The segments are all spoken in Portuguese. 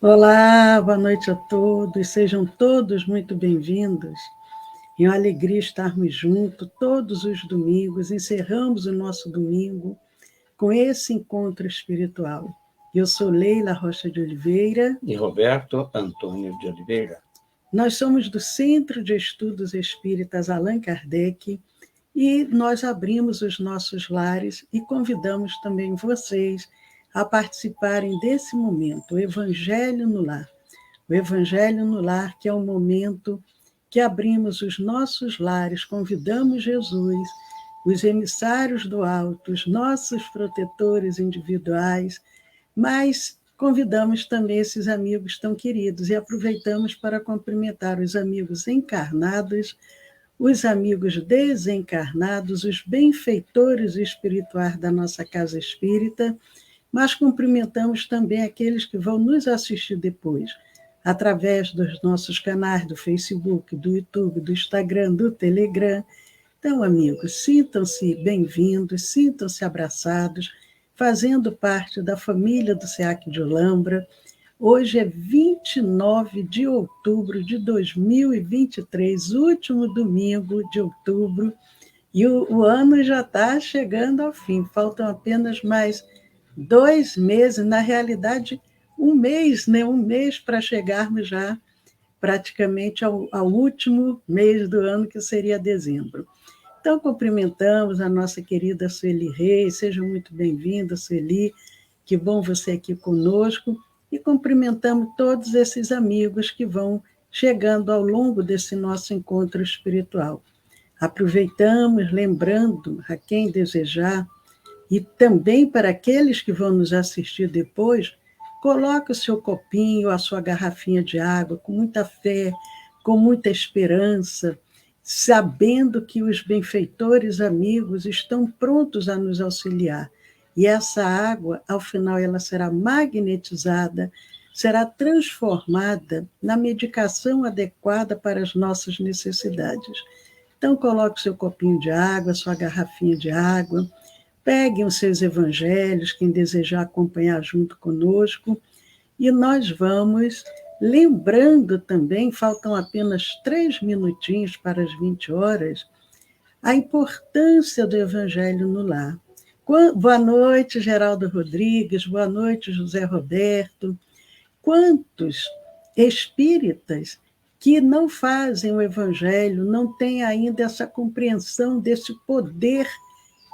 Olá, boa noite a todos, sejam todos muito bem-vindos. É uma alegria estarmos juntos todos os domingos, encerramos o nosso domingo com esse encontro espiritual. Eu sou Leila Rocha de Oliveira. E Roberto Antônio de Oliveira. Nós somos do Centro de Estudos Espíritas Allan Kardec e nós abrimos os nossos lares e convidamos também vocês a participarem desse momento, o Evangelho no Lar. O Evangelho no Lar, que é um momento que abrimos os nossos lares, convidamos Jesus, os emissários do alto, os nossos protetores individuais, mas convidamos também esses amigos tão queridos e aproveitamos para cumprimentar os amigos encarnados, os amigos desencarnados, os benfeitores espirituais da nossa casa espírita, mas cumprimentamos também aqueles que vão nos assistir depois, através dos nossos canais do Facebook, do YouTube, do Instagram, do Telegram. Então, amigos, sintam-se bem-vindos, sintam-se abraçados, fazendo parte da família do SEAC de Olambra. Hoje é 29 de outubro de 2023, último domingo de outubro, e o ano já está chegando ao fim. Faltam apenas mais 2 meses, na realidade, um mês, né? Um mês para chegarmos já praticamente ao último mês do ano, que seria dezembro. Então, cumprimentamos a nossa querida Sueli Reis, seja muito bem-vinda, Sueli, que bom você aqui conosco, e cumprimentamos todos esses amigos que vão chegando ao longo desse nosso encontro espiritual. Aproveitamos, lembrando a quem desejar, e também para aqueles que vão nos assistir depois, coloque o seu copinho, a sua garrafinha de água, com muita fé, com muita esperança, sabendo que os benfeitores amigos estão prontos a nos auxiliar. E essa água, ao final, ela será magnetizada, será transformada na medicação adequada para as nossas necessidades. Então, coloque o seu copinho de água, a sua garrafinha de água, peguem os seus evangelhos, quem desejar acompanhar junto conosco, e nós vamos lembrando também, faltam apenas 3 minutinhos para as 20 horas, a importância do Evangelho no lar. Boa noite, Geraldo Rodrigues, boa noite, José Roberto. Quantos espíritas que não fazem o Evangelho, não têm ainda essa compreensão desse poder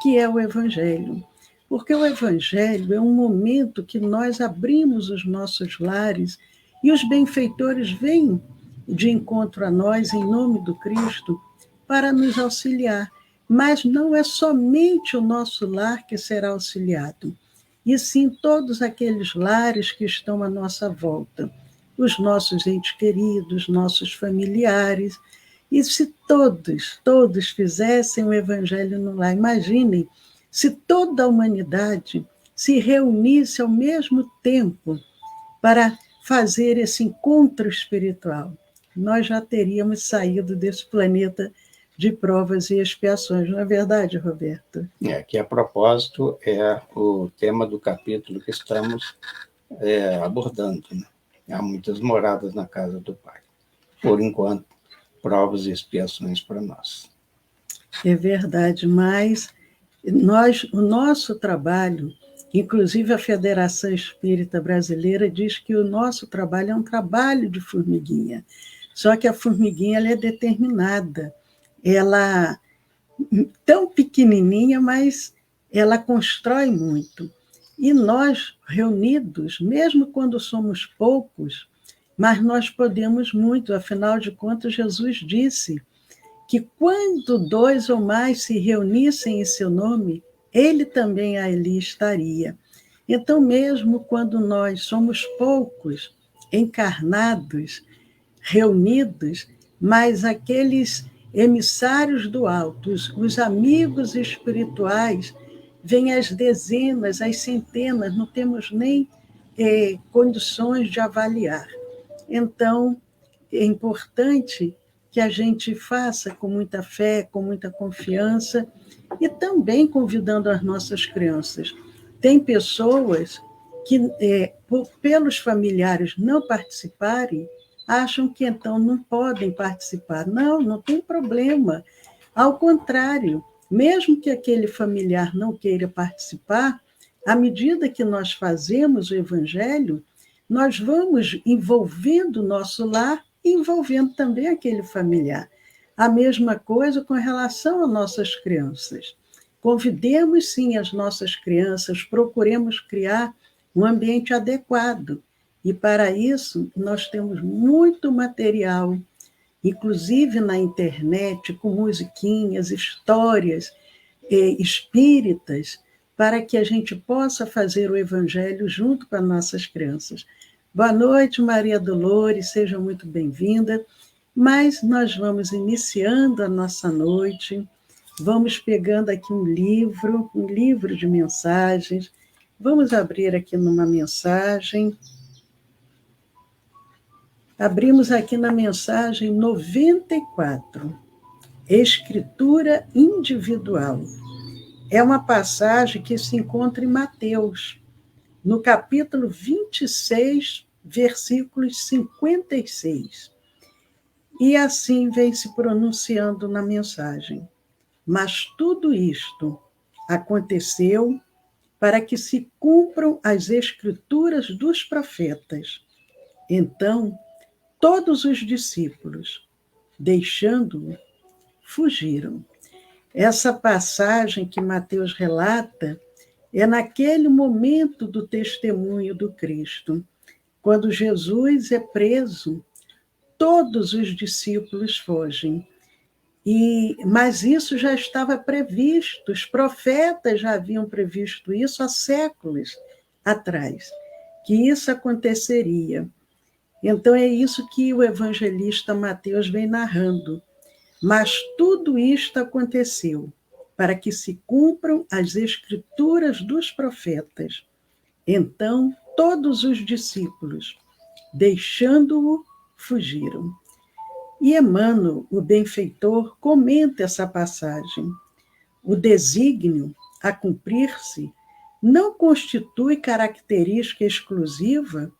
que é o Evangelho. Porque o Evangelho é um momento que nós abrimos os nossos lares e os benfeitores vêm de encontro a nós, em nome do Cristo, para nos auxiliar. Mas não é somente o nosso lar que será auxiliado, e sim todos aqueles lares que estão à nossa volta, os nossos entes queridos, nossos familiares. E se todos fizessem o Evangelho no lar, imaginem se toda a humanidade se reunisse ao mesmo tempo para fazer esse encontro espiritual. Nós já teríamos saído desse planeta de provas e expiações, não é verdade, Roberto? Que a propósito é o tema do capítulo que estamos abordando, né? Há muitas moradas na casa do Pai. Por enquanto, provas e expiações para nós. É verdade, mas o nosso trabalho, inclusive a Federação Espírita Brasileira diz que o nosso trabalho é um trabalho de formiguinha, só que a formiguinha ela é determinada, ela tão pequenininha, mas ela constrói muito. E nós, reunidos, mesmo quando somos poucos, mas nós podemos muito, afinal de contas, Jesus disse que quando 2 ou mais se reunissem em seu nome, ele também ali estaria. Então, mesmo quando nós somos poucos, encarnados, reunidos, mas aqueles emissários do alto, os amigos espirituais, vêm as dezenas, as centenas, não temos nem condições de avaliar. Então, é importante que a gente faça com muita fé, com muita confiança, e também convidando as nossas crianças. Tem pessoas que, pelos familiares não participarem, acham que então não podem participar. Não, não tem problema. Ao contrário, mesmo que aquele familiar não queira participar, à medida que nós fazemos o evangelho, nós vamos envolvendo o nosso lar e envolvendo também aquele familiar. A mesma coisa com relação às nossas crianças. Convidemos, sim, as nossas crianças, procuremos criar um ambiente adequado. E, para isso, nós temos muito material, inclusive na internet, com musiquinhas, histórias espíritas, para que a gente possa fazer o evangelho junto com as nossas crianças. Boa noite, Maria Dolores, seja muito bem-vinda. Mas nós vamos iniciando a nossa noite, vamos pegando aqui um livro de mensagens. Vamos abrir aqui numa mensagem. Abrimos aqui na mensagem 94, Escritura Individual. É uma passagem que se encontra em Mateus, no capítulo 26, versículos 56. E assim vem se pronunciando na mensagem. Mas tudo isto aconteceu para que se cumpram as escrituras dos profetas. Então, todos os discípulos, deixando-o, fugiram. Essa passagem que Mateus relata é naquele momento do testemunho do Cristo, quando Jesus é preso, todos os discípulos fogem. Mas isso já estava previsto, os profetas já haviam previsto isso há séculos atrás, que isso aconteceria. Então é isso que o evangelista Mateus vem narrando. Mas tudo isto aconteceu para que se cumpram as escrituras dos profetas. Então todos os discípulos, deixando-o, fugiram. E Emmanuel, o benfeitor, comenta essa passagem. O desígnio a cumprir-se não constitui característica exclusiva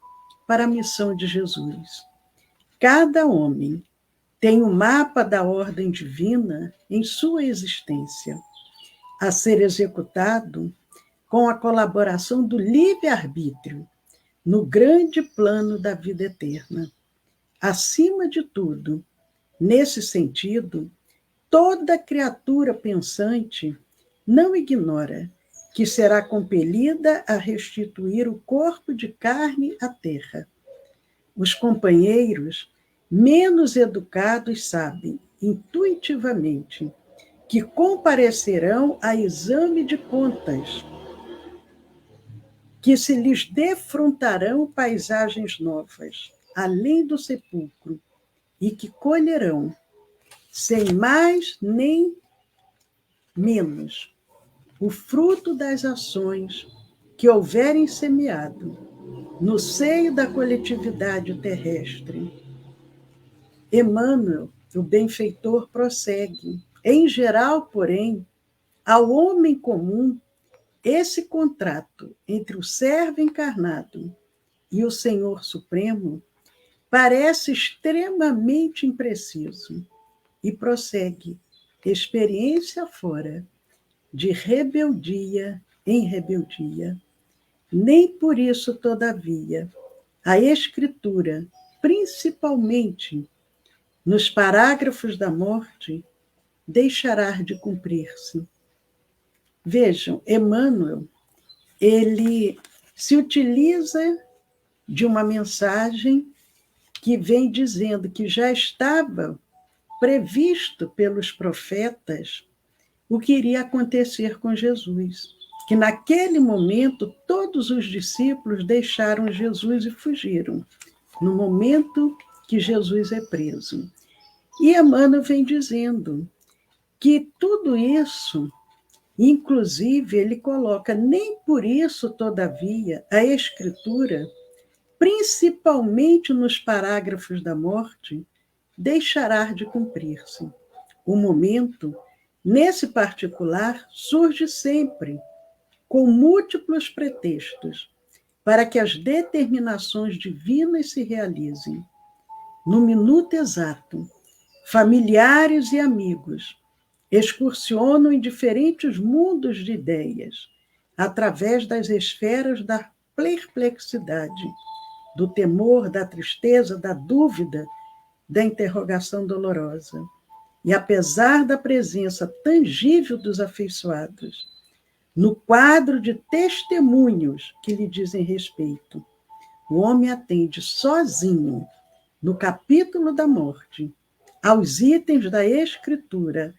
para a missão de Jesus. Cada homem tem um mapa da ordem divina em sua existência, a ser executado com a colaboração do livre-arbítrio no grande plano da vida eterna. Acima de tudo, nesse sentido, toda criatura pensante não ignora que será compelida a restituir o corpo de carne à terra. Os companheiros menos educados sabem, intuitivamente, que comparecerão a exame de contas, que se lhes defrontarão paisagens novas, além do sepulcro, e que colherão, sem mais nem menos, o fruto das ações que houverem semeado no seio da coletividade terrestre. Emmanuel, o benfeitor, prossegue. Em geral, porém, ao homem comum, esse contrato entre o servo encarnado e o Senhor Supremo parece extremamente impreciso e prossegue, experiência fora, de rebeldia em rebeldia. Nem por isso, todavia, a Escritura, principalmente nos parágrafos da morte, deixará de cumprir-se. Vejam, Emmanuel, ele se utiliza de uma mensagem que vem dizendo que já estava previsto pelos profetas o que iria acontecer com Jesus, que naquele momento todos os discípulos deixaram Jesus e fugiram, no momento que Jesus é preso. E Emmanuel vem dizendo que tudo isso, inclusive, ele coloca, nem por isso, todavia, a Escritura, principalmente nos parágrafos da morte, deixará de cumprir-se. O momento, nesse particular, surge sempre, com múltiplos pretextos, para que as determinações divinas se realizem. No minuto exato, familiares e amigos excursionam em diferentes mundos de ideias, através das esferas da perplexidade, do temor, da tristeza, da dúvida, da interrogação dolorosa. E apesar da presença tangível dos afeiçoados, no quadro de testemunhos que lhe dizem respeito, o homem atende sozinho, no capítulo da morte, aos itens da Escritura,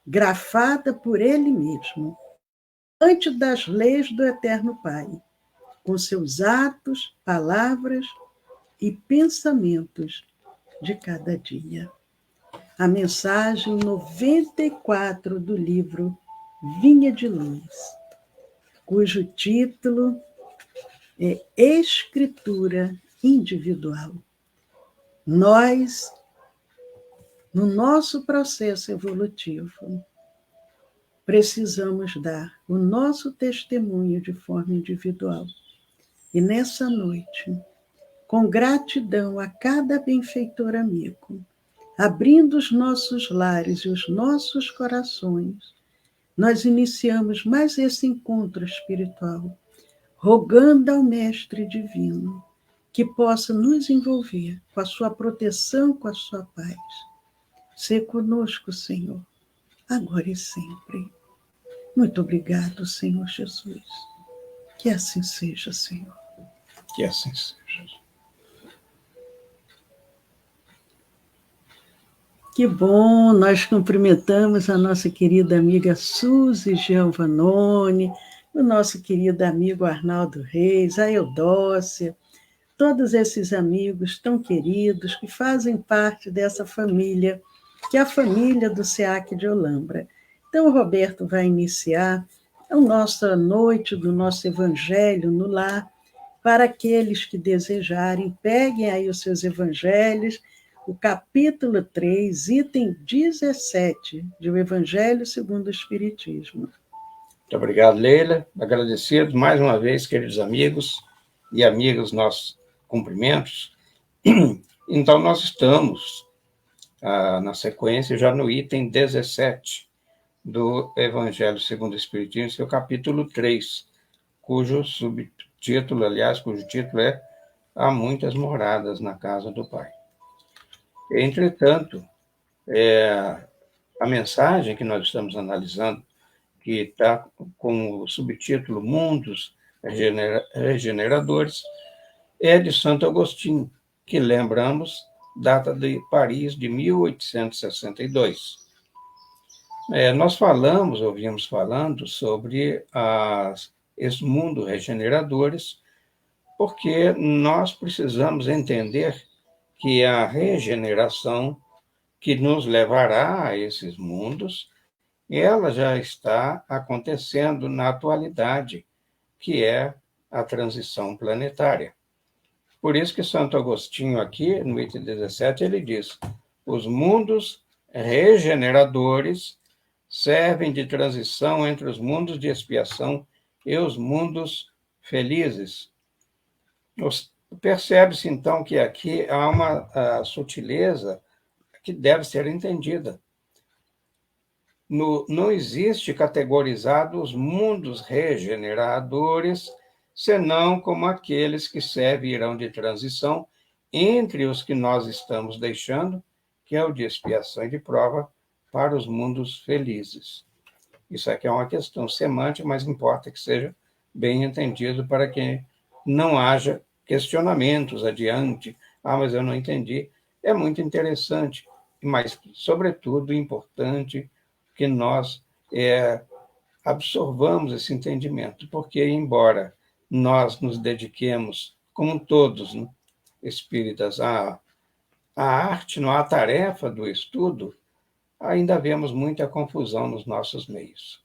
grafada por ele mesmo, diante das leis do Eterno Pai, com seus atos, palavras e pensamentos de cada dia. A mensagem 94 do livro Vinha de Luz, cujo título é Escritura Individual. Nós, no nosso processo evolutivo, precisamos dar o nosso testemunho de forma individual. E nessa noite, com gratidão a cada benfeitor amigo, abrindo os nossos lares e os nossos corações, nós iniciamos mais esse encontro espiritual, rogando ao Mestre Divino que possa nos envolver com a sua proteção, com a sua paz. Sê conosco, Senhor, agora e sempre. Muito obrigado, Senhor Jesus. Que assim seja, Senhor. Que assim seja. Que bom, nós cumprimentamos a nossa querida amiga Suzy Giovanoni, o nosso querido amigo Arnaldo Reis, a Eudócia, todos esses amigos tão queridos que fazem parte dessa família, que é a família do SEAC de Olambra. Então, o Roberto vai iniciar a nossa noite do nosso Evangelho no Lar. Para aqueles que desejarem, peguem aí os seus evangelhos, o capítulo 3, item 17, de O Evangelho segundo o Espiritismo. Muito obrigado, Leila. Agradecidos mais uma vez, queridos amigos e amigas, nossos cumprimentos. Então, nós estamos na sequência já no item 17 do Evangelho segundo o Espiritismo, seu capítulo 3, cujo título é Há Muitas Moradas na Casa do Pai. Entretanto, a mensagem que nós estamos analisando, que está com o subtítulo Mundos Regeneradores, é de Santo Agostinho, que, lembramos, data de Paris de 1862. Nós ouvimos falando sobre esses mundos regeneradores, porque nós precisamos entender que a regeneração que nos levará a esses mundos, ela já está acontecendo na atualidade, que é a transição planetária. Por isso que Santo Agostinho aqui, no item 17, ele diz: os mundos regeneradores servem de transição entre os mundos de expiação e os mundos felizes. Percebe-se, então, que aqui há uma sutileza que deve ser entendida. Não existe categorizado os mundos regeneradores, senão como aqueles que servirão de transição entre os que nós estamos deixando, que é o de expiação e de prova, para os mundos felizes. Isso aqui é uma questão semântica, mas importa que seja bem entendido para que não haja questionamentos adiante. Mas eu não entendi. É muito interessante, mas, sobretudo, importante que nós absorvamos esse entendimento, porque, embora nós nos dediquemos, como todos, né, espíritas, à arte, à tarefa do estudo, ainda vemos muita confusão nos nossos meios.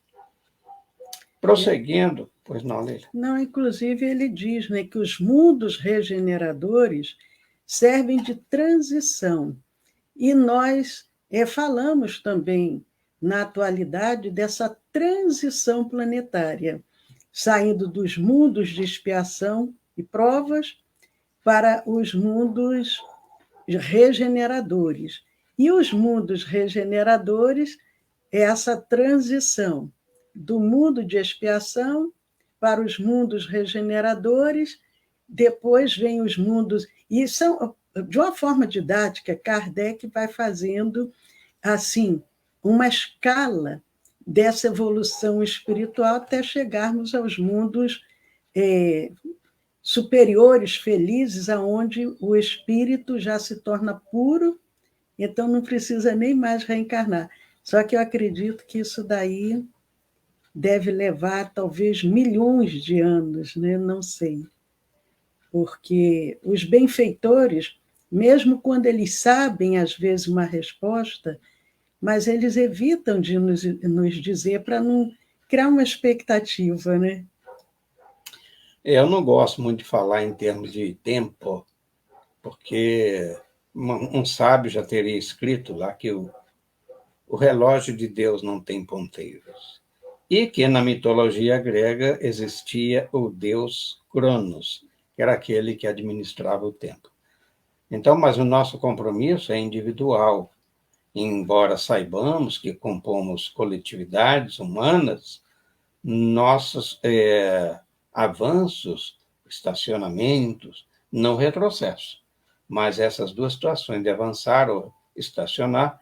Prosseguindo, pois não, Leila? Não, inclusive ele diz, né, que os mundos regeneradores servem de transição. E nós falamos também, na atualidade, dessa transição planetária, saindo dos mundos de expiação e provas para os mundos regeneradores. E os mundos regeneradores é essa transição do mundo de expiação para os mundos regeneradores, depois vem os mundos... E são, de uma forma didática, Kardec vai fazendo assim uma escala dessa evolução espiritual até chegarmos aos mundos superiores, felizes, aonde o espírito já se torna puro, então não precisa nem mais reencarnar. Só que eu acredito que isso daí deve levar talvez milhões de anos, né? Não sei. Porque os benfeitores, mesmo quando eles sabem, às vezes, uma resposta, mas eles evitam de nos dizer para não criar uma expectativa, né? Eu não gosto muito de falar em termos de tempo, porque um sábio já teria escrito lá que o relógio de Deus não tem ponteiros. E que na mitologia grega existia o deus Cronos, que era aquele que administrava o tempo. Então, mas o nosso compromisso é individual. Embora saibamos que compomos coletividades humanas, nossos avanços, estacionamentos, não retrocesso. Mas essas duas situações de avançar ou estacionar,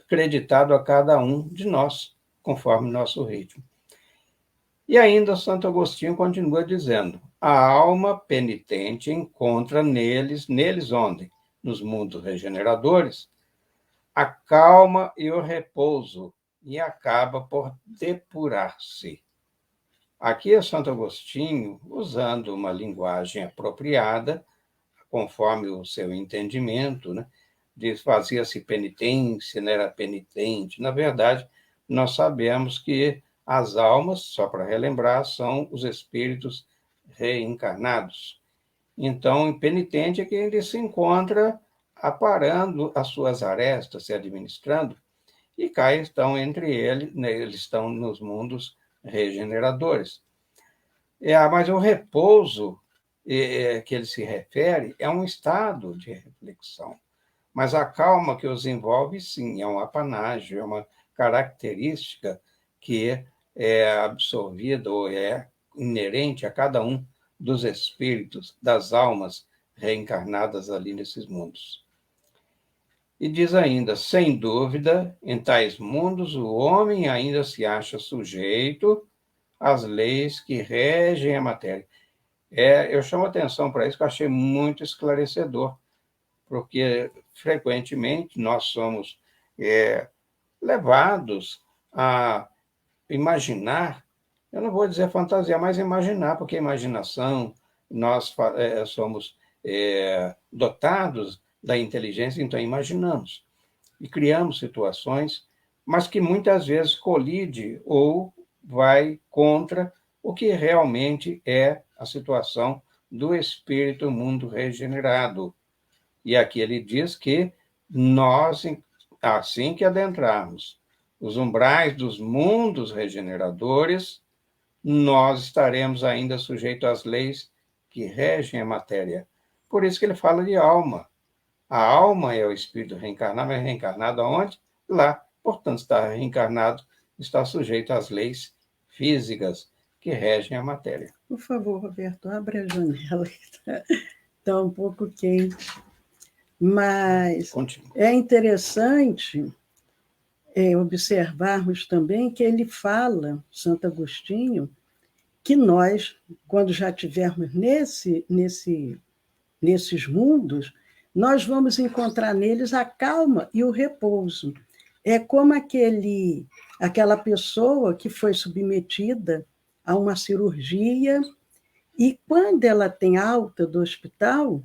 creditado a cada um de nós, conforme nosso ritmo. E ainda Santo Agostinho continua dizendo: a alma penitente encontra neles onde? Nos mundos regeneradores, a calma e o repouso, e acaba por depurar-se. Aqui é Santo Agostinho, usando uma linguagem apropriada, conforme o seu entendimento, né? Fazia-se penitência, não era penitente. Na verdade, nós sabemos que as almas, só para relembrar, são os espíritos reencarnados. Então, o penitente é que ele se encontra aparando as suas arestas, se administrando, e cá estão entre eles, né, eles estão nos mundos regeneradores. Mas o repouso que ele se refere é um estado de reflexão. Mas a calma que os envolve, sim, é um apanágio, é uma característica que é absorvida ou é inerente a cada um dos espíritos, das almas reencarnadas ali nesses mundos. E diz ainda: sem dúvida, em tais mundos o homem ainda se acha sujeito às leis que regem a matéria. Eu chamo atenção para isso, que eu achei muito esclarecedor, porque frequentemente nós somos levados a imaginar, eu não vou dizer fantasia, mas imaginar, porque imaginação, nós somos dotados da inteligência, então imaginamos e criamos situações, mas que muitas vezes colide ou vai contra o que realmente é a situação do espírito mundo regenerado. E aqui ele diz que nós, assim que adentrarmos os umbrais dos mundos regeneradores, nós estaremos ainda sujeitos às leis que regem a matéria. Por isso que ele fala de alma. A alma é o espírito reencarnado, mas reencarnado aonde? Lá. Portanto, está reencarnado, está sujeito às leis físicas que regem a matéria. Por favor, Roberto, abra a janela, está um pouco quente. Mas continua. É interessante observarmos também que ele fala, Santo Agostinho, que nós, quando já estivermos nesses mundos, nós vamos encontrar neles a calma e o repouso. É como aquela pessoa que foi submetida a uma cirurgia e, quando ela tem alta do hospital,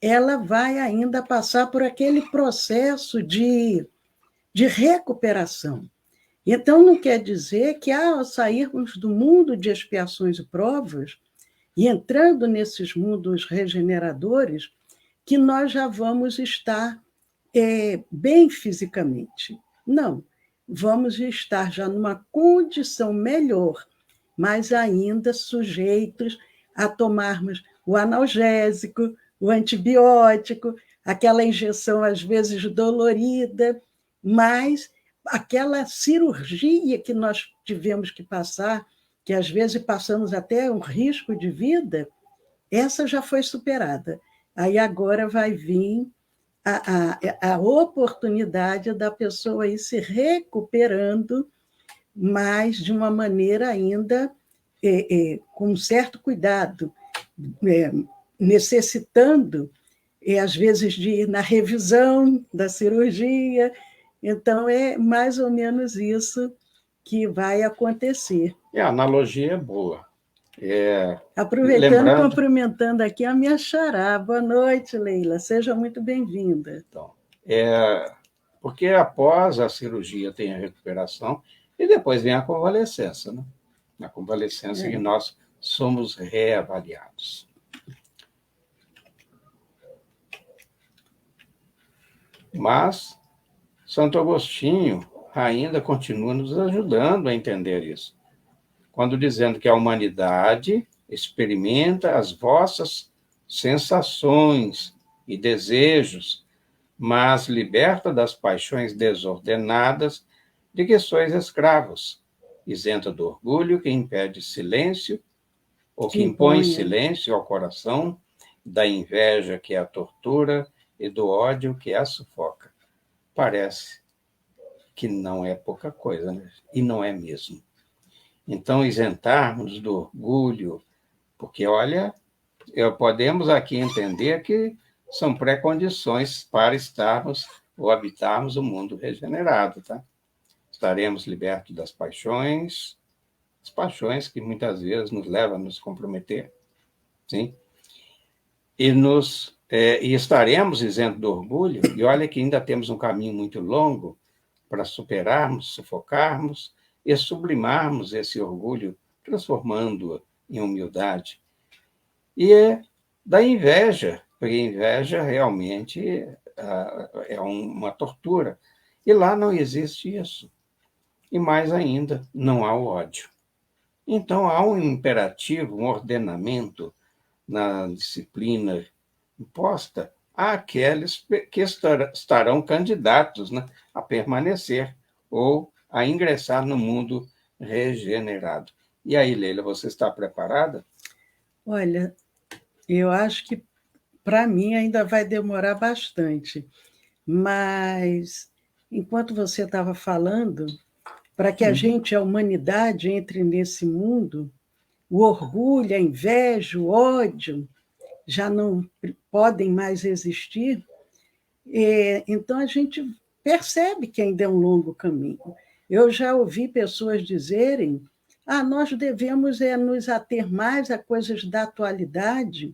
ela vai ainda passar por aquele processo de recuperação. Então, não quer dizer que, ao sairmos do mundo de expiações e provas e entrando nesses mundos regeneradores, que nós já vamos estar bem fisicamente. Não, vamos estar já numa condição melhor, mas ainda sujeitos a tomarmos o analgésico, o antibiótico, aquela injeção, às vezes, dolorida, mas aquela cirurgia que nós tivemos que passar, que às vezes passamos até um risco de vida, essa já foi superada. Aí agora vai vir a oportunidade da pessoa ir se recuperando, mas de uma maneira ainda com um certo cuidado, necessitando, às vezes, de ir na revisão da cirurgia. Então, é mais ou menos isso que vai acontecer. A analogia é boa. Aproveitando, cumprimentando aqui a minha xará. Boa noite, Leila. Seja muito bem-vinda. Então, porque após a cirurgia tem a recuperação e depois vem a convalescença, né? Na convalescença que nós somos reavaliados. Mas Santo Agostinho ainda continua nos ajudando a entender isso, quando dizendo que a humanidade experimenta as vossas sensações e desejos, mas liberta das paixões desordenadas de que sois escravos, isenta do orgulho que impede silêncio, ou que impõe silêncio ao coração, da inveja que a tortura e do ódio que a sufoca. Parece que não é pouca coisa, né? E não é mesmo. Então, isentarmos do orgulho, porque, olha, podemos aqui entender que são pré-condições para estarmos ou habitarmos o mundo regenerado, tá? Estaremos libertos das paixões, as paixões que muitas vezes nos levam a nos comprometer, sim? E estaremos isentos do orgulho, e olha que ainda temos um caminho muito longo para superarmos, sufocarmos e sublimarmos esse orgulho, transformando-o em humildade. E da inveja, porque inveja realmente é uma tortura. E lá não existe isso. E mais ainda, não há o ódio. Então há um imperativo, um ordenamento na disciplina imposta àqueles que estarão candidatos, né, a permanecer ou a ingressar no mundo regenerado. E aí, Leila, você está preparada? Olha, eu acho que, para mim, ainda vai demorar bastante. Mas, enquanto você estava falando, para que a gente, a humanidade, entre nesse mundo, o orgulho, a inveja, o ódio já não podem mais existir, então a gente percebe que ainda é um longo caminho. Eu já ouvi pessoas dizerem: nós devemos nos ater mais a coisas da atualidade,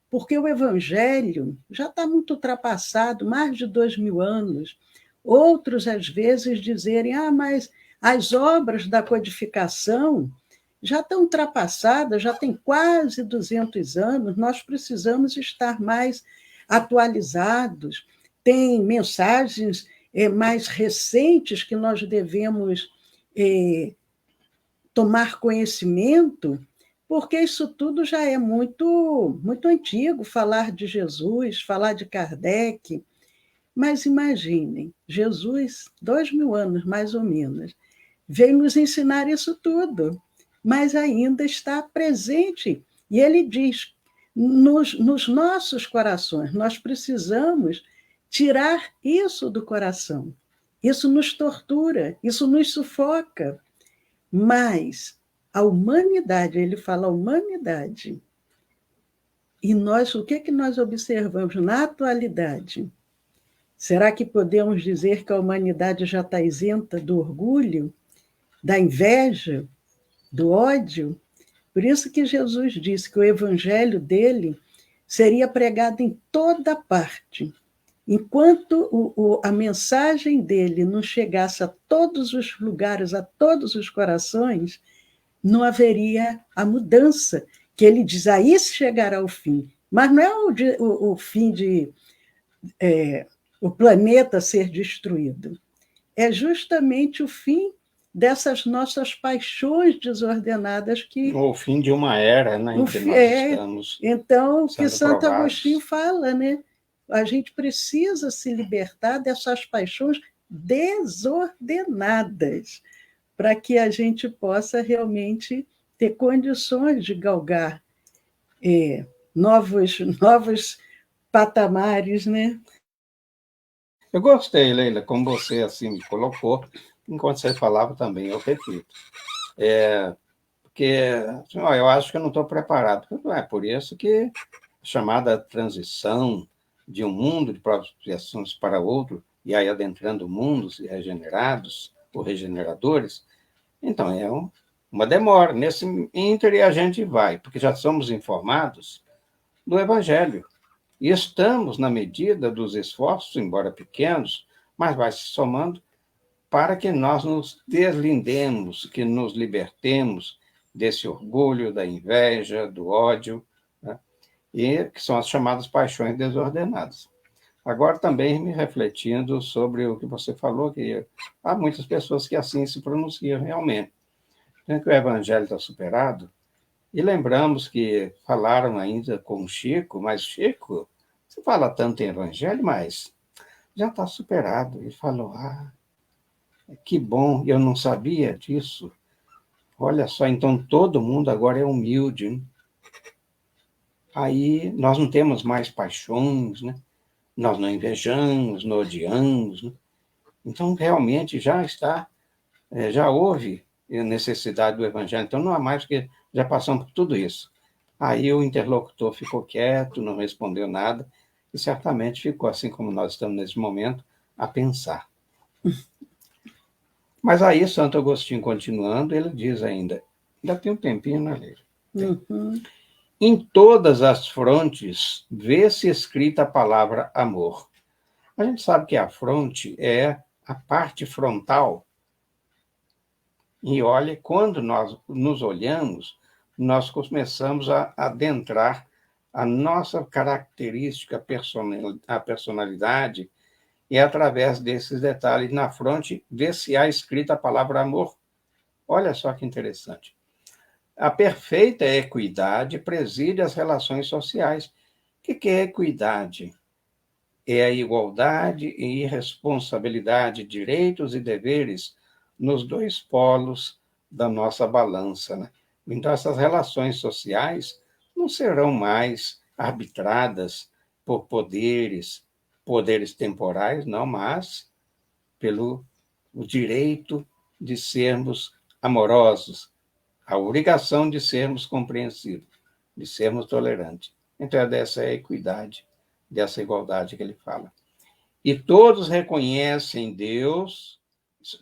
porque o Evangelho já está muito ultrapassado, mais de 2000 anos. Outros, às vezes, dizerem: mas as obras da codificação já estão ultrapassadas, já tem quase 200 anos, nós precisamos estar mais atualizados. Tem mensagens mais recentes que nós devemos tomar conhecimento, porque isso tudo já é muito, muito antigo, falar de Jesus, falar de Kardec. Mas imaginem, Jesus, 2000 anos mais ou menos, veio nos ensinar isso tudo, mas ainda está presente. E ele diz, nos nossos corações, nós precisamos tirar isso do coração. Isso nos tortura, isso nos sufoca. Mas a humanidade, ele fala humanidade, e nós, o que nós observamos na atualidade? Será que podemos dizer que a humanidade já está isenta do orgulho, da inveja, do ódio? Por isso que Jesus disse que o evangelho dele seria pregado em toda parte. Enquanto a mensagem dele não chegasse a todos os lugares, a todos os corações, não haveria a mudança, que ele diz: aí chegará o fim. Mas não é o fim de o planeta ser destruído. É justamente o fim dessas nossas paixões desordenadas que... O fim de uma era, né, em que nós estamos Então, o que Santo provados. Agostinho fala, né? A gente precisa se libertar dessas paixões desordenadas para que a gente possa realmente ter condições de galgar novos patamares, né? Eu gostei, Leila, como você assim me colocou, enquanto você falava também, eu repito. Porque assim, eu acho que eu não estou preparado. Não é por isso que a chamada transição de um mundo de próprias criações para outro, e aí adentrando mundos regenerados ou regeneradores, então é uma demora. Nesse ínter a gente vai, porque já somos informados do Evangelho. E estamos, na medida dos esforços, embora pequenos, mas vai se somando, para que nós nos deslindemos, que nos libertemos desse orgulho, da inveja, do ódio, né? E que são as chamadas paixões desordenadas. Agora, também me refletindo sobre o que você falou, que há muitas pessoas que assim se pronunciam realmente. Então, que o evangelho está superado, e lembramos que falaram ainda com o Chico, mas Chico, você fala tanto em evangelho, mas já está superado. Ele falou, que bom, eu não sabia disso. Olha só, então todo mundo agora é humilde, hein? Aí nós não temos mais paixões, né? Nós não invejamos, não odiamos, né? Então realmente já está, já houve necessidade do evangelho, então não há mais, porque já passamos por tudo isso. Aí o interlocutor ficou quieto, não respondeu nada, e certamente ficou, assim como nós estamos nesse momento, a pensar. Mas aí Santo Agostinho, continuando, ele diz ainda tem um tempinho, né, Leila? Uhum. Em todas as frontes vê-se escrita a palavra amor. A gente sabe que a fronte é a parte frontal. E olha, quando nós nos olhamos, nós começamos a adentrar a nossa característica, a personalidade, e através desses detalhes na fronte, vê-se há escrita a palavra amor. Olha só que interessante. A perfeita equidade preside as relações sociais. O que é equidade? É a igualdade e responsabilidade, direitos e deveres nos dois polos da nossa balança, né? Então, essas relações sociais não serão mais arbitradas por poderes temporais, não, mas pelo o direito de sermos amorosos, a obrigação de sermos compreensivos, de sermos tolerantes. Então, é dessa equidade, dessa igualdade que ele fala. E todos reconhecem Deus,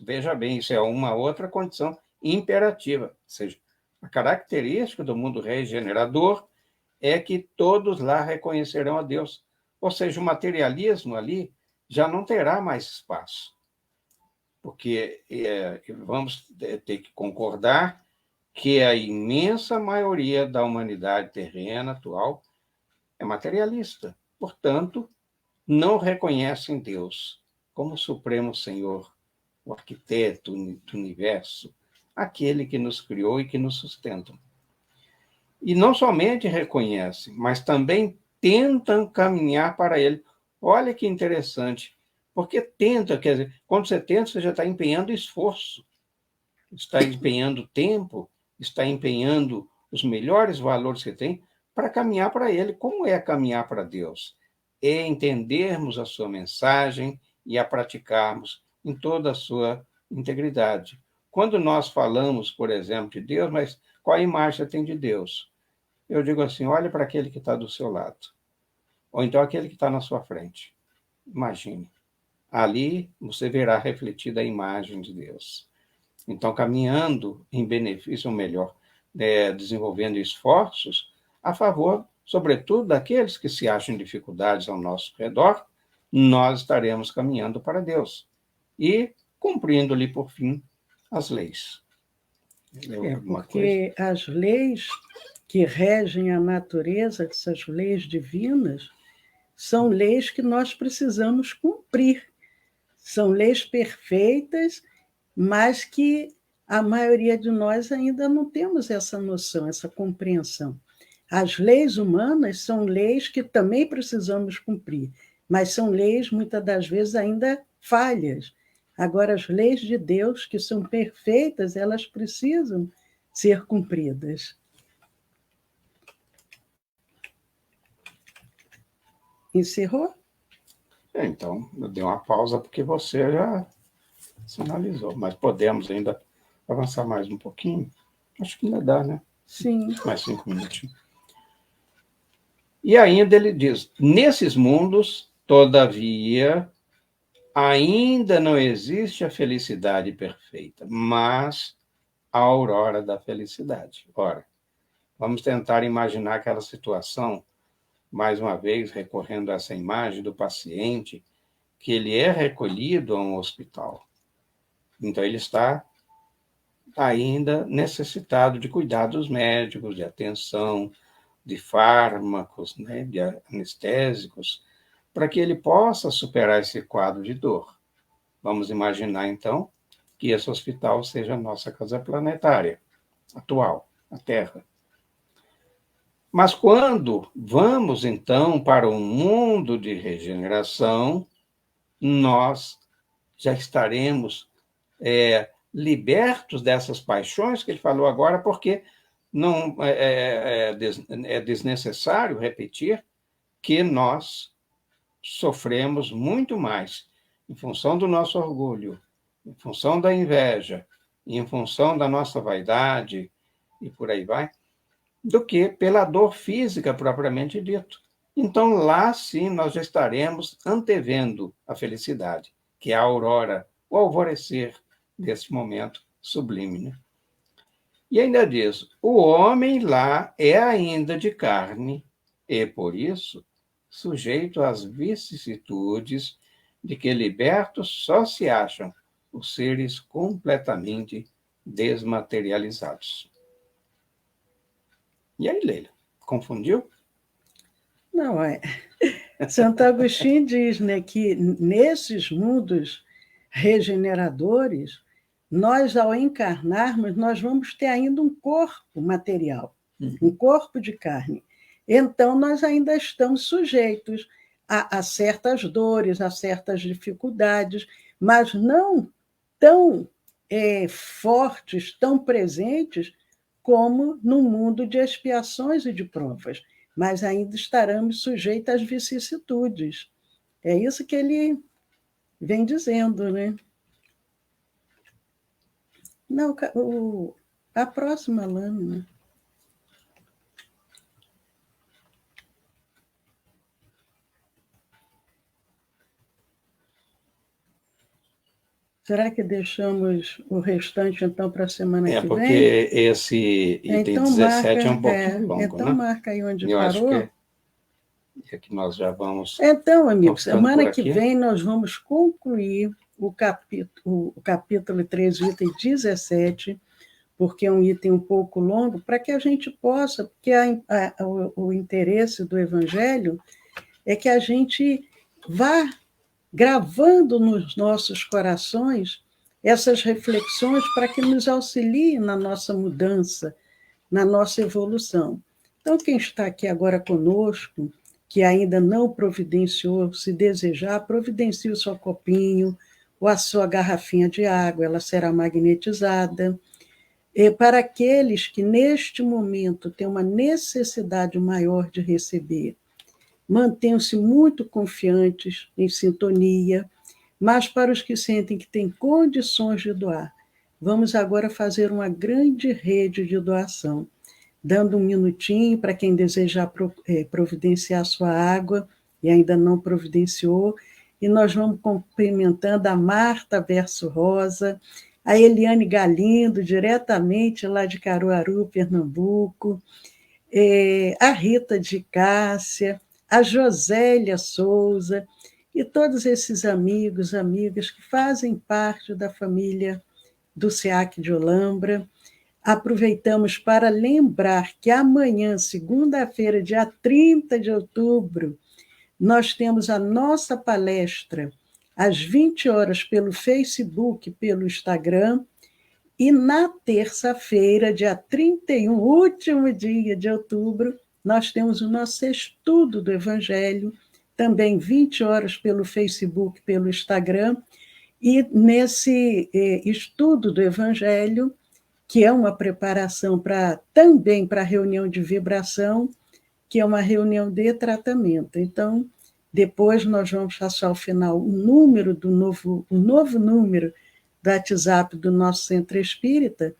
veja bem, isso é uma outra condição imperativa, ou seja, a característica do mundo regenerador é que todos lá reconhecerão a Deus. Ou seja, o materialismo ali já não terá mais espaço, porque vamos ter que concordar que a imensa maioria da humanidade terrena atual é materialista. Portanto, não reconhecem Deus como Supremo Senhor, o arquiteto do universo, aquele que nos criou e que nos sustenta. E não somente reconhecem, mas também tentam caminhar para ele. Olha que interessante, porque tenta, quer dizer, quando você tenta, você já está empenhando esforço, está empenhando tempo, está empenhando os melhores valores que tem para caminhar para ele. Como é caminhar para Deus? É entendermos a sua mensagem e a praticarmos em toda a sua integridade. Quando nós falamos, por exemplo, de Deus, mas qual a imagem você tem de Deus? Eu digo assim, olhe para aquele que está do seu lado, ou então aquele que está na sua frente. Imagine. Ali você verá refletida a imagem de Deus. Então, caminhando em benefício, ou melhor, desenvolvendo esforços a favor, sobretudo, daqueles que se acham em dificuldades ao nosso redor, nós estaremos caminhando para Deus e cumprindo-lhe, por fim, as leis. Porque as leis que regem a natureza, essas leis divinas, são leis que nós precisamos cumprir. São leis perfeitas, mas que a maioria de nós ainda não temos essa noção, essa compreensão. As leis humanas são leis que também precisamos cumprir, mas são leis, muitas das vezes, ainda falhas. Agora, as leis de Deus, que são perfeitas, elas precisam ser cumpridas. Encerrou? Então, eu dei uma pausa porque você já sinalizou, mas podemos ainda avançar mais um pouquinho? Acho que ainda dá, né? Sim. Mais 5 minutinhos. E ainda ele diz: nesses mundos, todavia, ainda não existe a felicidade perfeita, mas a aurora da felicidade. Ora, vamos tentar imaginar aquela situação, mais uma vez, recorrendo a essa imagem do paciente, que ele é recolhido a um hospital. Então, ele está ainda necessitado de cuidados médicos, de atenção, de fármacos, né, de anestésicos, para que ele possa superar esse quadro de dor. Vamos imaginar, então, que esse hospital seja a nossa casa planetária atual, a Terra. Mas quando vamos, então, para um mundo de regeneração, nós já estaremos libertos dessas paixões que ele falou agora, porque não é desnecessário repetir que nós sofremos muito mais em função do nosso orgulho, em função da inveja, em função da nossa vaidade, e por aí vai, do que pela dor física propriamente dito. Então, lá sim, nós já estaremos antevendo a felicidade, que é a aurora, o alvorecer desse momento sublime. Né? E ainda diz: o homem lá é ainda de carne e, por isso, sujeito às vicissitudes de que libertos só se acham os seres completamente desmaterializados. E aí, Leila, confundiu? Não, Santo Agostinho diz, né, que nesses mundos regeneradores, nós, ao encarnarmos, nós vamos ter ainda um corpo material, um corpo de carne. Então, nós ainda estamos sujeitos a certas dores, a certas dificuldades, mas não tão fortes, tão presentes, como no mundo de expiações e de provas, mas ainda estaremos sujeitos às vicissitudes. É isso que ele vem dizendo, né? Não, a próxima lâmina. Será que deixamos o restante, então, para a semana que vem? Porque esse item então, 17 é um pouquinho longo, então, né? marca aí onde Eu parou. Acho que é que nós já vamos... Então, amigo, semana que vem nós vamos concluir o capítulo 3, o item 17, porque é um item um pouco longo, para que a gente possa, porque o interesse do Evangelho é que a gente vá gravando nos nossos corações essas reflexões para que nos auxiliem na nossa mudança, na nossa evolução. Então, quem está aqui agora conosco, que ainda não providenciou, se desejar, providencie o seu copinho ou a sua garrafinha de água, ela será magnetizada. E para aqueles que, neste momento, têm uma necessidade maior de receber, mantenham-se muito confiantes, em sintonia, mas para os que sentem que têm condições de doar, vamos agora fazer uma grande rede de doação, dando um minutinho para quem desejar providenciar sua água e ainda não providenciou, e nós vamos cumprimentando a Marta Verso Rosa, a Eliane Galindo, diretamente lá de Caruaru, Pernambuco, a Rita de Cássia, a Josélia Souza, e todos esses amigos, amigas que fazem parte da família do SEAC de Olambra. Aproveitamos para lembrar que amanhã, segunda-feira, dia 30 de outubro, nós temos a nossa palestra às 20 horas pelo Facebook, pelo Instagram, E na terça-feira, dia 31, último dia de outubro, nós temos o nosso estudo do Evangelho, também 20 horas pelo Facebook, pelo Instagram. E nesse estudo do Evangelho, que é uma preparação também para a reunião de vibração, que é uma reunião de tratamento. Então, depois nós vamos passar ao final o novo número do WhatsApp do nosso Centro Espírita,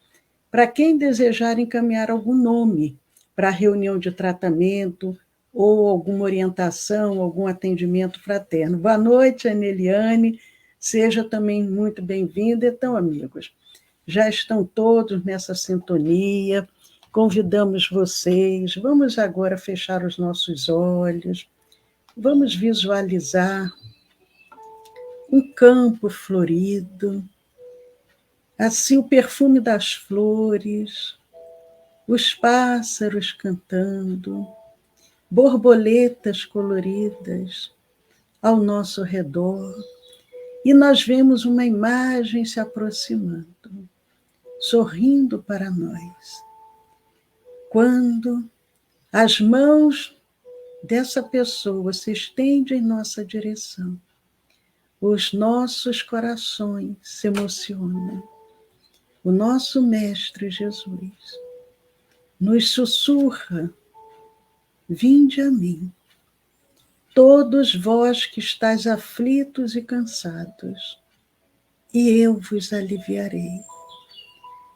para quem desejar encaminhar algum nome para reunião de tratamento ou alguma orientação, algum atendimento fraterno. Boa noite, Aneliane, seja também muito bem-vinda. Então, amigos, já estão todos nessa sintonia, convidamos vocês, vamos agora fechar os nossos olhos, vamos visualizar um campo florido, assim o perfume das flores, os pássaros cantando, borboletas coloridas ao nosso redor, e nós vemos uma imagem se aproximando, sorrindo para nós. Quando as mãos dessa pessoa se estendem em nossa direção, os nossos corações se emocionam. O nosso Mestre Jesus nos sussurra: vinde a mim, todos vós que estáis aflitos e cansados, e eu vos aliviarei.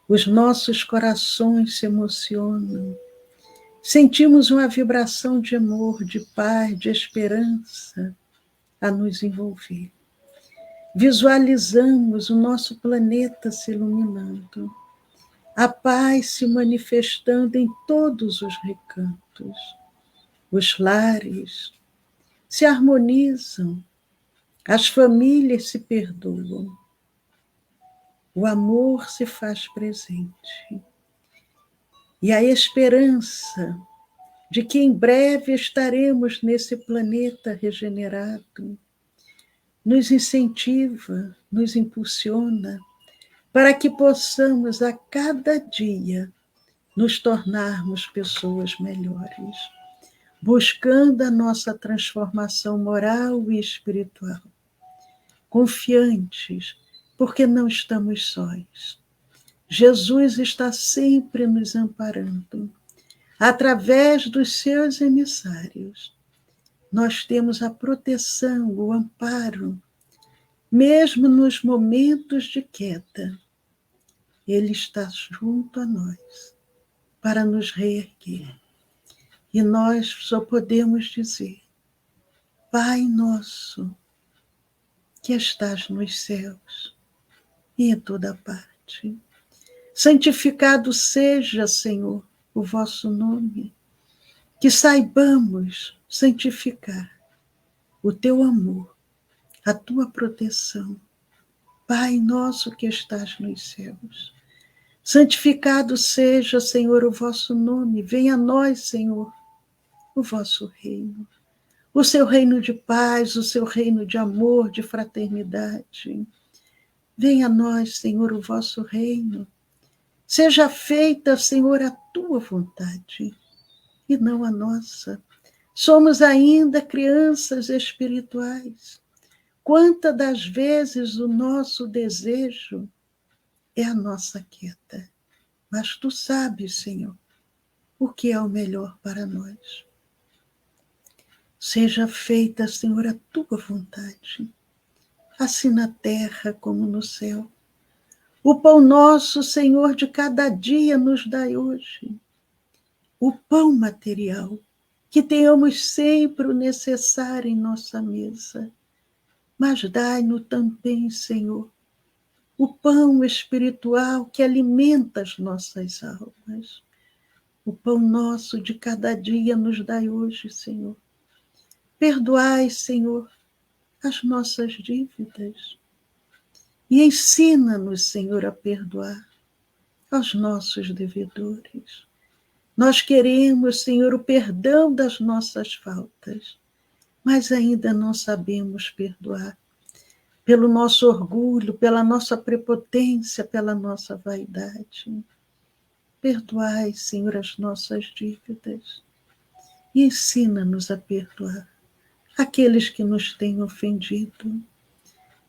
Os nossos corações se emocionam, sentimos uma vibração de amor, de paz, de esperança a nos envolver. Visualizamos o nosso planeta se iluminando, a paz se manifestando em todos os recantos. Os lares se harmonizam, as famílias se perdoam, o amor se faz presente. E a esperança de que em breve estaremos nesse planeta regenerado nos incentiva, nos impulsiona para que possamos a cada dia nos tornarmos pessoas melhores, buscando a nossa transformação moral e espiritual, confiantes, porque não estamos sós. Jesus está sempre nos amparando. Através dos seus emissários, nós temos a proteção, o amparo, mesmo nos momentos de queda. Ele está junto a nós para nos reerguer. E nós só podemos dizer: Pai nosso, que estás nos céus e em toda parte, santificado seja, Senhor, o vosso nome, que saibamos santificar o teu amor, a tua proteção. Pai nosso que estás nos céus, santificado seja, Senhor, o vosso nome, venha a nós, Senhor, o vosso reino, o seu reino de paz, o seu reino de amor, de fraternidade. Venha a nós, Senhor, o vosso reino. Seja feita, Senhor, a tua vontade e não a nossa. Somos ainda crianças espirituais. Quantas das vezes o nosso desejo é a nossa queda. Mas tu sabes, Senhor, o que é o melhor para nós. Seja feita, Senhor, a tua vontade, assim na terra como no céu. O pão nosso, Senhor, de cada dia nos dai hoje. O pão material, que tenhamos sempre o necessário em nossa mesa. Mas dai-nos também, Senhor, o pão espiritual que alimenta as nossas almas. O pão nosso de cada dia nos dai hoje, Senhor. Perdoai, Senhor, as nossas dívidas. E ensina-nos, Senhor, a perdoar aos nossos devedores. Nós queremos, Senhor, o perdão das nossas faltas, mas ainda não sabemos perdoar. pelo nosso orgulho, pela nossa prepotência, pela nossa vaidade. Perdoai, Senhor, as nossas dívidas e ensina-nos a perdoar aqueles que nos têm ofendido.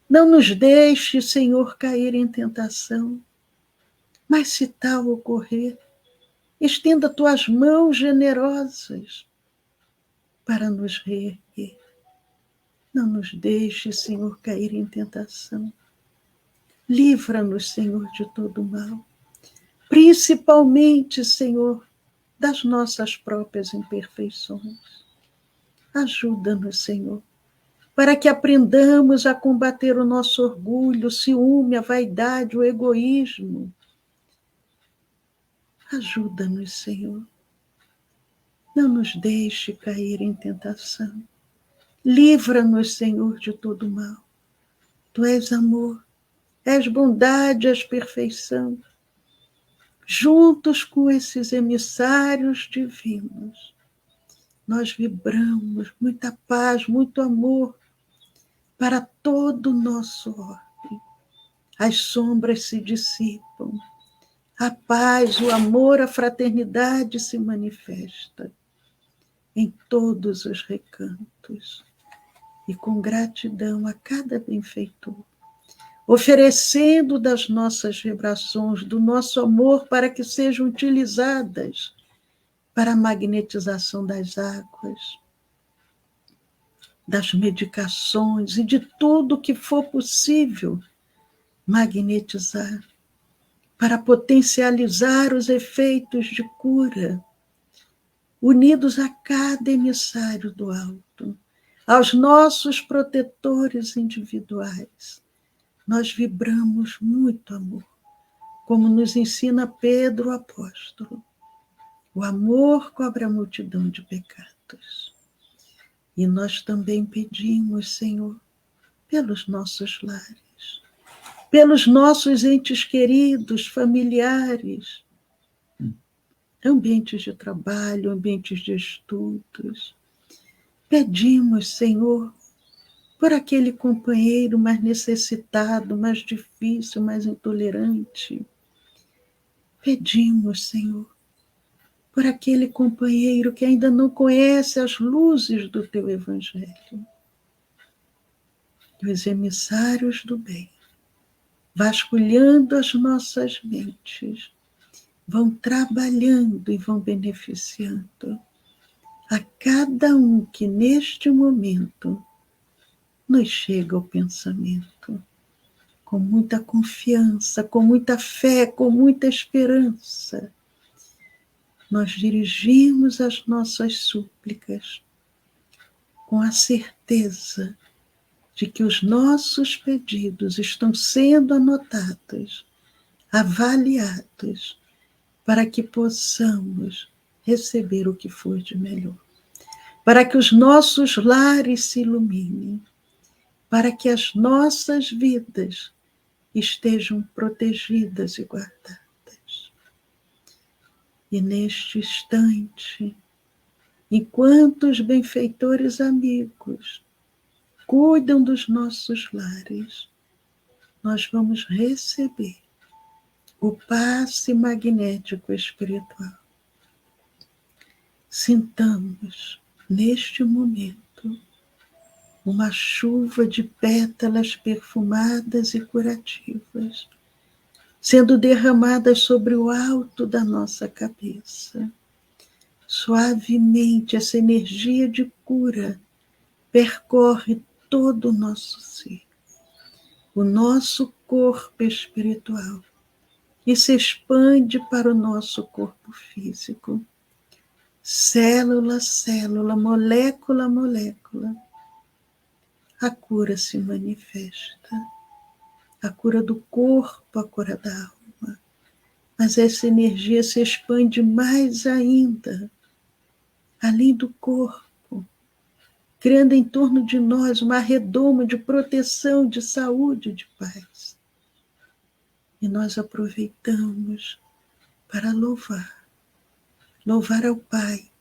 Não nos deixe, Senhor, cair em tentação, mas se tal ocorrer, estenda tuas mãos generosas para nos reerguer. Não nos deixe, Senhor, cair em tentação. Livra-nos, Senhor, de todo mal. Principalmente, Senhor, das nossas próprias imperfeições. Ajuda-nos, Senhor, para que aprendamos a combater o nosso orgulho, o ciúme, a vaidade, o egoísmo. Ajuda-nos, Senhor. Não nos deixe cair em tentação. Livra-nos, Senhor, de todo mal. Tu és amor, és bondade, és perfeição. Juntos com esses emissários divinos, nós vibramos muita paz, muito amor para todo o nosso orbe. As sombras se dissipam, a paz, o amor, a fraternidade se manifesta em todos os recantos e com gratidão a cada benfeitor, oferecendo das nossas vibrações, do nosso amor, para que sejam utilizadas para a magnetização das águas, das medicações e de tudo que for possível magnetizar, para potencializar os efeitos de cura, unidos a cada emissário do alto, aos nossos protetores individuais. Nós vibramos muito amor, como nos ensina Pedro, o apóstolo. O amor cobre a multidão de pecados. E nós também pedimos, Senhor, pelos nossos lares, pelos nossos entes queridos, familiares, ambientes de trabalho, ambientes de estudos. Pedimos, Senhor, por aquele companheiro mais necessitado, mais difícil, mais intolerante. Pedimos, Senhor, por aquele companheiro que ainda não conhece as luzes do teu evangelho. Os emissários do bem, vasculhando as nossas mentes, vão trabalhando e vão beneficiando a cada um que neste momento nos chega ao pensamento, com muita confiança, com muita fé, com muita esperança. Nós dirigimos as nossas súplicas com a certeza de que os nossos pedidos estão sendo anotados, avaliados, para que possamos receber o que for de melhor, para que os nossos lares se iluminem, para que as nossas vidas estejam protegidas e guardadas. E neste instante, enquanto os benfeitores amigos cuidam dos nossos lares, nós vamos receber o passe magnético espiritual. Sintamos, neste momento, uma chuva de pétalas perfumadas e curativas, sendo derramadas sobre o alto da nossa cabeça. Suavemente, essa energia de cura percorre todo o nosso ser, o nosso corpo espiritual, e se expande para o nosso corpo físico. Célula a célula, molécula a molécula, a cura se manifesta. A cura do corpo, a cura da alma. Mas essa energia se expande mais ainda, além do corpo, criando em torno de nós uma redoma de proteção, de saúde, de paz. E nós aproveitamos para louvar ao Pai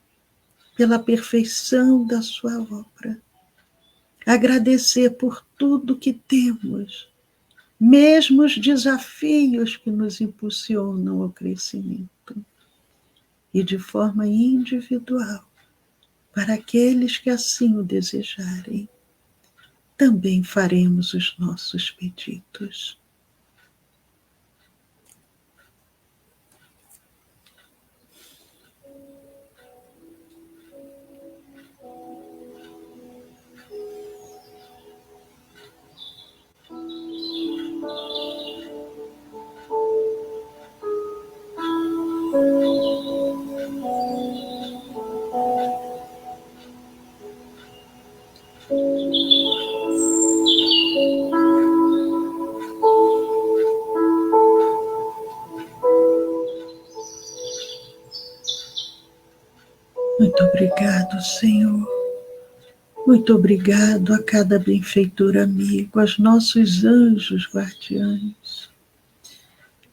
pela perfeição da sua obra, agradecer por tudo que temos, mesmo os desafios que nos impulsionam ao crescimento, e de forma individual, para aqueles que assim o desejarem, também faremos os nossos pedidos. Muito obrigado, Senhor. Muito obrigado a cada benfeitor amigo, aos nossos anjos guardiães,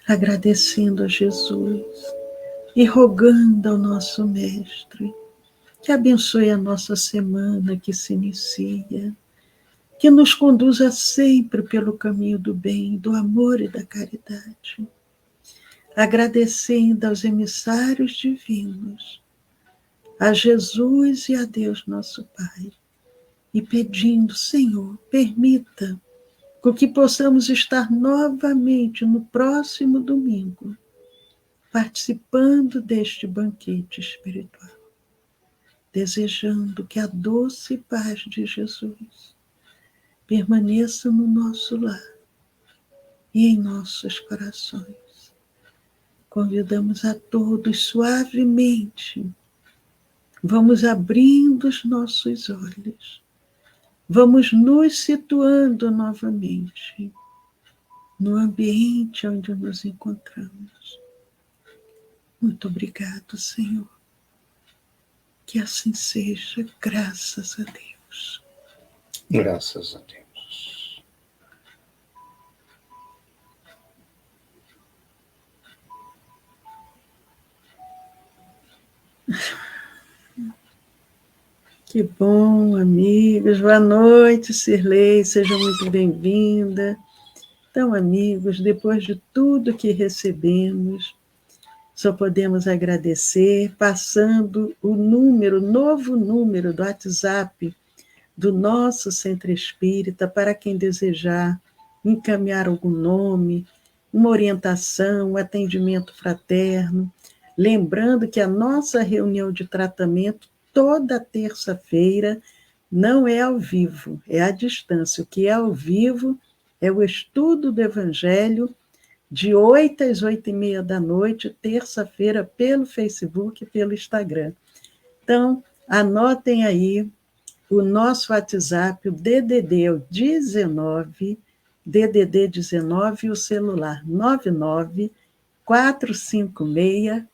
agradecendo a Jesus e rogando ao nosso Mestre que abençoe a nossa semana que se inicia, que nos conduza sempre pelo caminho do bem, do amor e da caridade, agradecendo aos emissários divinos, a Jesus e a Deus nosso Pai, e pedindo, Senhor, permita que possamos estar novamente no próximo domingo, participando deste banquete espiritual, desejando que a doce paz de Jesus permaneça no nosso lar e em nossos corações. Convidamos a todos suavemente, vamos abrindo os nossos olhos, vamos nos situando novamente no ambiente onde nos encontramos. Muito obrigado, Senhor. Que assim seja, graças a Deus. Graças a Deus. Que bom, amigos. Boa noite, Cirlei. Seja muito bem-vinda. Então, amigos, depois de tudo que recebemos, só podemos agradecer, passando o novo número do WhatsApp do nosso Centro Espírita, para quem desejar encaminhar algum nome, uma orientação, um atendimento fraterno. Lembrando que a nossa reunião de tratamento, toda terça-feira, não é ao vivo, é à distância. O que é ao vivo é o estudo do Evangelho, de 8 às 8h30 da noite, terça-feira, pelo Facebook e pelo Instagram. Então, anotem aí o nosso WhatsApp, o DDD é o 19, DDD 19, e o celular 99 456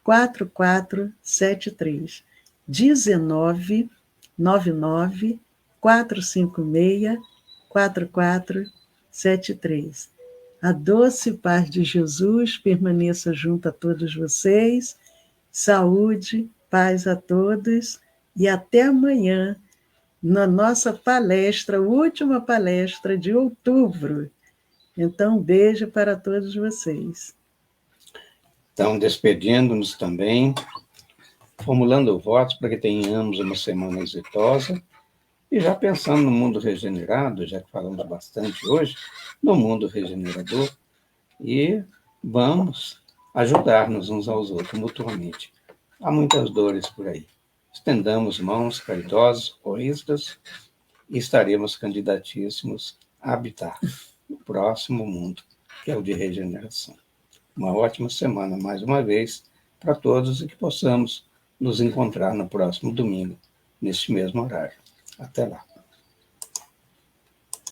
4473. 19 99 456 4473. A doce paz de Jesus permaneça junto a todos vocês. Saúde, paz a todos e até amanhã, na nossa palestra, última palestra de outubro. Então, um beijo para todos vocês. Então, despedindo-nos também, formulando votos para que tenhamos uma semana exitosa e já pensando no mundo regenerado, já que falamos bastante hoje, no mundo regenerador, e vamos ajudar-nos uns aos outros mutuamente. Há muitas dores por aí. Estendamos mãos caridosas, corristas, e estaremos candidatíssimos a habitar o próximo mundo, que é o de regeneração. Uma ótima semana, mais uma vez, para todos, e que possamos nos encontrar no próximo domingo, neste mesmo horário. Até lá.